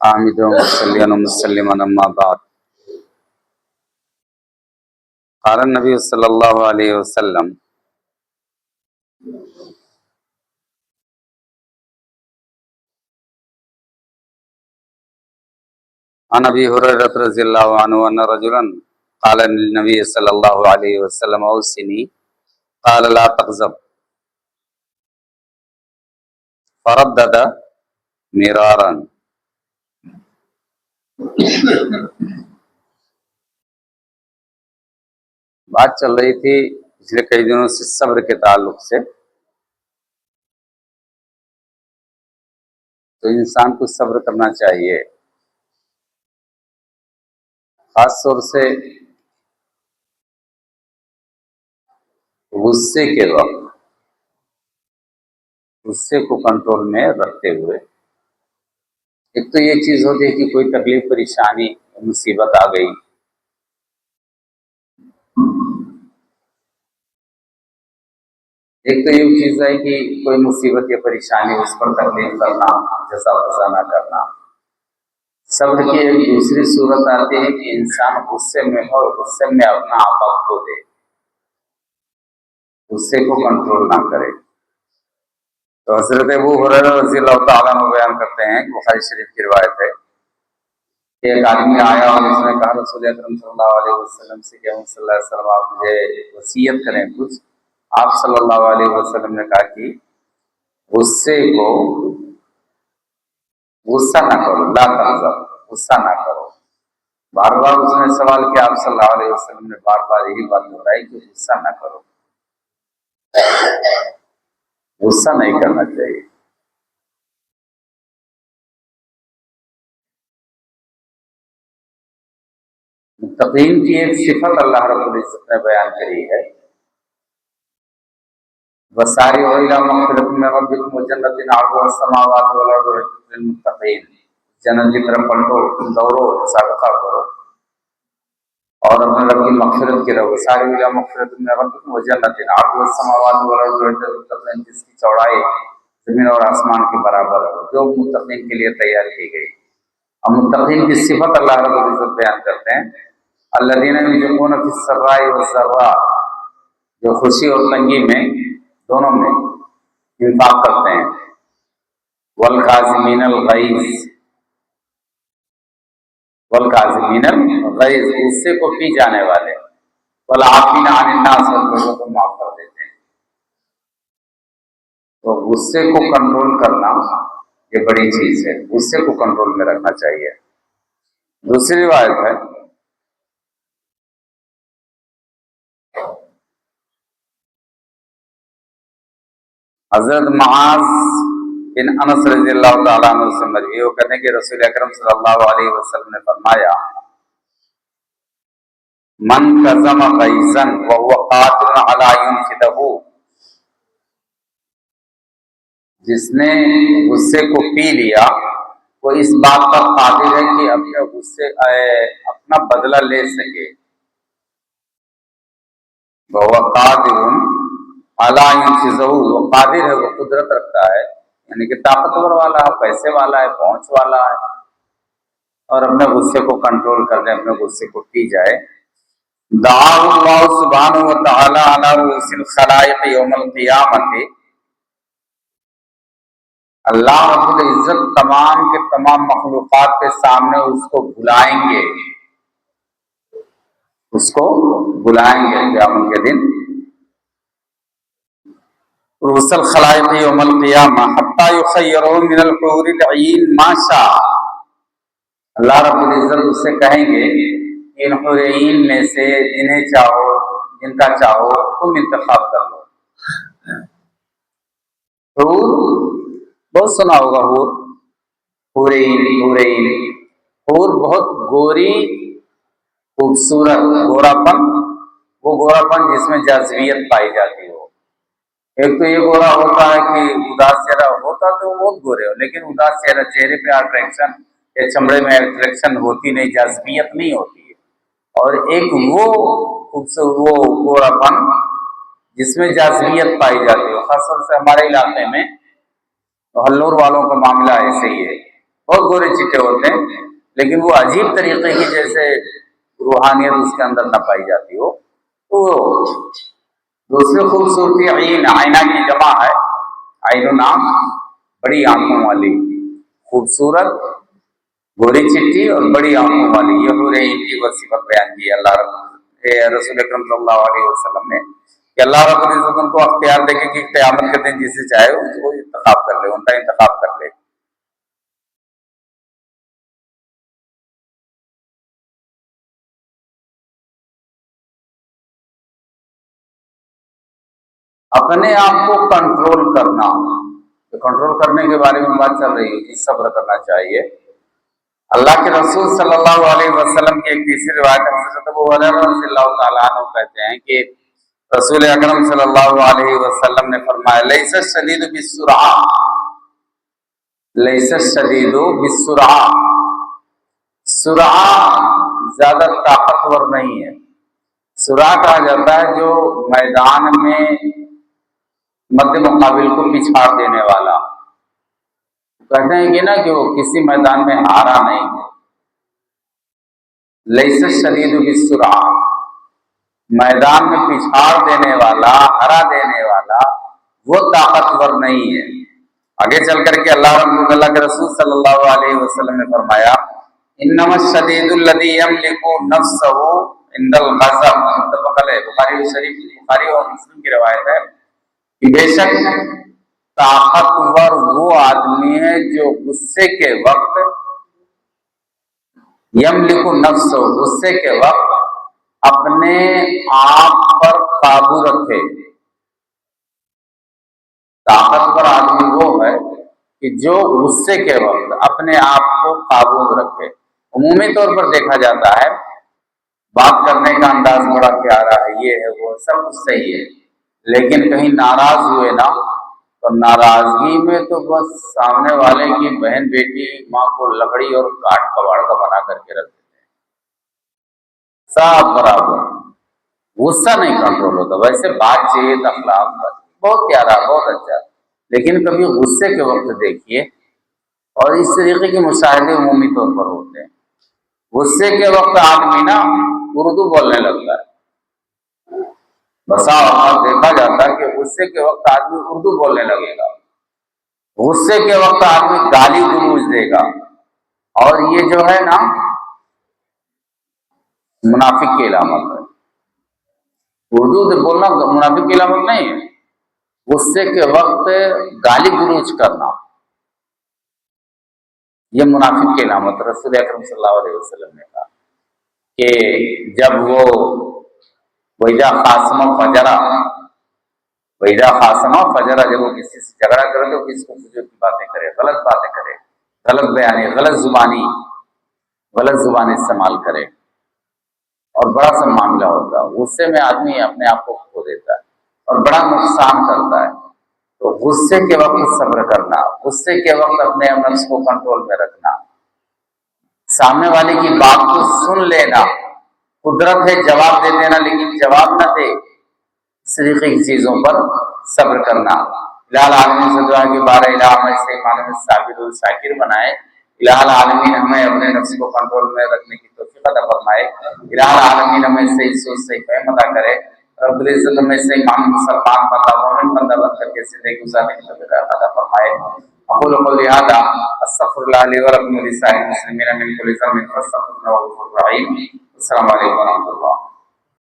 حامد مصليا ومسلما اما بعد قال النبي صلى الله عليه وسلم عن ابي هريره رضي الله عنه ان رجلا قال للنبي صلى الله عليه وسلم اوصني قال لا تغضب فردد مرارا. بات چل رہی تھی پچھلے کئی دنوں سے صبر کے تعلق سے. تو انسان کو صبر کرنا چاہیے، خاص طور سے غصے کے وقت غصے کو کنٹرول میں رکھتے ہوئے. ایک تو یہ چیز ہوتی ہے کہ کوئی تکلیف پریشانی مصیبت آ گئی، ایک تو یہ چیز ہے کہ کوئی مصیبت یا پریشانی اس پر تکلیف کرنا، جزا فضا نہ کرنا. صبر کی ایک دوسری صورت آتی ہے کہ انسان غصے میں ہو اور غصے میں اپنا آپا کھو دے، غصے کو کنٹرول نہ کرے. تو حضرت ابو ہریرہ رضی اللہ تعالیٰ عنہ بیان کرتے ہیں، بخاری شریف کی روایت ہے کہ ایک آدمی آیا اور اس نے کہا رسول اکرم صلی اللہ علیہ وسلم سے کہ صلی اللہ علیہ وسلم آپ مجھے وصیت کریں کچھ. آپ صلی اللہ علیہ وسلم نے کہا کہ غصے کو غصہ نہ کرو، لا تغضب، غصہ نہ کرو. بار بار اس نے سوال کیا، آپ صلی اللہ علیہ وسلم نے بار بار یہی بات دہرائی کہ غصہ نہ کرو، غصہ نہیں کرنا چاہیے. متقین کی ایک صفت اللہ رب العزت نے بیان کری ہے، وَسَارِعُوا إِلَىٰ مَغْفِرَةٍ مِّن رَّبِّكُمْ وَجَنَّةٍ عَرْضُهَا السَّمَاوَاتُ وَالْأَرْضُ أُعِدَّتْ لِلْمُتَّقِينَ. جنت کی طرف پلٹو، دوڑو، صدقہ کرو اور اپنے رب کی مغفرت کی رہو. وَسَارِعُوا إِلَىٰ مَغْفِرَةٍ مِّن رَّبِّكُمْ وَجَنَّةٍ عَرْضُهَا السَّمَاوَاتُ وَالْأَرْضُ أُعِدَّتْ لِلْمُتَّقِينَ، جس کی چوڑائی زمین اور آسمان کے برابر ہے، جو متقین کے لیے تیار کی گئی. اور متقین کی صفت اللہ رب العزت بیان کرتے ہیں، الذین ينفقون فی السراء والضراء، جو خوشی اور تنگی میں دونوں میں انفاق کرتے ہیں. والکاظمین الغیظ، والکاظمین الغیظ، غصے کو پی جانے والے. والعافین عن الناس، اور لوگوں کو معاف کر دیتے ہیں. تو غصے کو کنٹرول کرنا یہ بڑی چیز ہے، غصے کو کنٹرول میں رکھنا چاہیے. دوسری روایت ہے حضرت معاذ بن انس رضی اللہ تعالیٰ عنہ سے مروی، وہ کہتے ہیں کہ رسول اکرم صلی اللہ علیہ وسلم نے فرمایا، من کظم غیظا وهو قادر علی ينفذه، جس نے غصے کو پی لیا وہ اس بات پر قادر ہے کہ اپنے غصے اپنا بدلہ لے سکے. وهو قادر علی ينفذه، وہ قادر ہے، وہ قدرت رکھتا ہے، یعنی کہ طاقتور والا ہے، پیسے والا ہے، پہنچ والا ہے، اور اپنے غصے کو کنٹرول کر لے، اپنے غصے کو پی جائے. دعا اللہ سبحانہ و تعالی علی رؤوس الخلائق یوم القیامت، اللہ رب العزت تمام کے تمام مخلوقات کے سامنے اس کو بلائیں گے، اس کو بلائیں گے قیامت کے دن. رؤوس الخلائق یوم القیامہ حتی یخیروا من الحور العین ما شاء، اللہ رب العزت اس سے کہیں گے ان حور عین میں سے جنہیں چاہو، جن کا چاہو تم انتخاب کر لو. حور بہت سنا ہوگا، حور عین، حور بہت گوری خوبصورت، گورا پن، وہ گورا پن جس میں جاذبیت پائی جاتی ہو. ایک تو یہ گورا ہوتا ہے کہ اداس چہرہ ہوتا تو وہ بہت گورے ہو، لیکن اداس چہرے پہ اٹریکشن یا چمڑے میں اٹریکشن ہوتی نہیں، جاذبیت نہیں ہوتی ہے. اور ایک وہ خوبصورت وہ گورا پن جس میں جاذبیت پائی جاتی ہے. خاص طور سے ہمارے علاقے میں ہلور والوں کا معاملہ ایسے ہی ہے بہت گورے چٹے ہوتے ہیں، لیکن وہ عجیب طریقے کی جیسے روحانیت اس کے اندر نہ پائی جاتی ہو۔ تو دوسری خوبصورتی عین، آئینہ کی جمع ہے، عین نام بڑی آنکھوں والی، خوبصورت گوری چٹی اور بڑی آنکھوں والی، یہ حور عین کی وصفت بیان کی ہے اللہ رسول اکرم صلی اللہ علیہ وسلم نے، کہ اللہ رب العزت ان کو اختیار دے کہ قیامت کے دن جسے چاہے اس کو انتخاب کر لے، ان کا انتخاب کر لے۔ اپنے آپ کو کنٹرول کرنا، کنٹرول کرنے کے بارے میں بات چل رہی ہے کہ صبر کرنا چاہیے۔ اللہ کے رسول صلی اللہ علیہ وسلم کی ایک تیسری روایت حضرت ابو ہریرہ رضی اللہ تعالیٰ عنہ کہتے ہیں کہ رسول اکرم صلی اللہ علیہ وسلم نے فرمایا لیس الشدید بالسرعہ، لیس الشدید بالسرعہ، سرعہ زیادہ طاقتور نہیں ہے، سرعہ کہا جاتا ہے جو میدان میں مد مقابل کو پچھاڑ دینے والا، کہتے ہیں کہ نا کہ وہ کسی میدان میں ہارا نہیں ہے۔ لیس الشدید بالسرعہ، میدان میں پچھاڑ دینے والا، ہرا دینے والا، وہ طاقتور نہیں ہے۔ آگے چل کر کے اللہ کے رسول صلی اللہ علیہ وسلم نے فرمایا انما الشدید الذی یملک نفسہ عند الغضب، متفق علیہ، بخاری اور مسلم کی روایت ہے کہ بے شک طاقتور وہ آدمی ہے جو غصے کے وقت، یملک نفسہ، غصے کے وقت اپنے آپ پر قابو رکھے۔ طاقتور آدمی وہ ہے کہ جو غصے کے وقت اپنے آپ کو قابو رکھے۔ عمومی طور پر دیکھا جاتا ہے بات کرنے کا انداز بڑا پیارا ہے، یہ ہے وہ سب کچھ صحیح ہے، لیکن کہیں ناراض ہوئے نا تو ناراضگی میں تو بس سامنے والے کی بہن بیٹی ماں کو لکڑی اور کاٹ کباڑ کا بنا کر کے رکھ دیتے ہیں، سب برابر، غصہ نہیں کنٹرول ہوتا۔ ویسے بات چیت اخلاق بہت پیارا، بہت اچھا، لیکن کبھی غصے کے وقت دیکھیے، اور اس طریقے کے مشاہدے عمومی طور پر ہوتے ہیں، غصے کے وقت آدمی نا اردو بولنے لگتا ہے، بسا اوقات دیکھا جاتا ہے کہ غصے کے وقت آدمی اردو بولنے لگے گا، غصے کے وقت آدمی گالی گلوچ دے گا، اور یہ جو ہے نا منافق کی علامت ہے۔ اردو سے بولنا منافق کی علامت نہیں ہے، غصے کے وقت گالی گلوچ کرنا یہ منافق کی علامت۔ رسول اکرم صلی اللہ علیہ وسلم نے کہا کہ جب وہ وَإِذَا خَاصَمَ فَجَرَ، وَإِذَا خَاصَمَ فَجَرَ، جب وہ کسی سے جھگڑا کرے تو کس کو فضول کی باتیں کرے، غلط باتیں کرے، غلط بیانی، غلط زبانی استعمال کرے، اور بڑا سا معاملہ ہوتا ہے، غصے میں آدمی اپنے آپ کو کھو دیتا ہے اور بڑا نقصان کرتا ہے۔ تو غصے کے وقت صبر کرنا، غصے کے وقت اپنے نفس کو کنٹرول میں رکھنا، سامنے والے کی بات کو سن لینا، قدرت ہے جواب دے دینا لیکن جواب نہ دے، اس طریقے کی چیزوں پر صبر کرنا۔ الہ العالمین سے دعا کہ بارہ الہ ہمیں سے ایمان میں ثابت و شاکر بنائے، الہ العالمین ہمیں اپنے نفس کو کنٹرول میں رکھنے کی توفیق عطا فرمائے، الہ العالمین ہمیں صحیح سوچ صحیح فہم عطا کرے، رب العزت ہمیں سے ایمان مسلمان بندہ مومن بندہ بن کر کے زندگی گزارنے کی توفیق عطا فرمائے۔ اقول قولی ھذا استغفر اللہ لی ولکم ولسائر المسلمین من کل ذنب فاستغفروہ انہ هو الغفور الرحیم۔ السلام علیکم ورحمۃ اللہ۔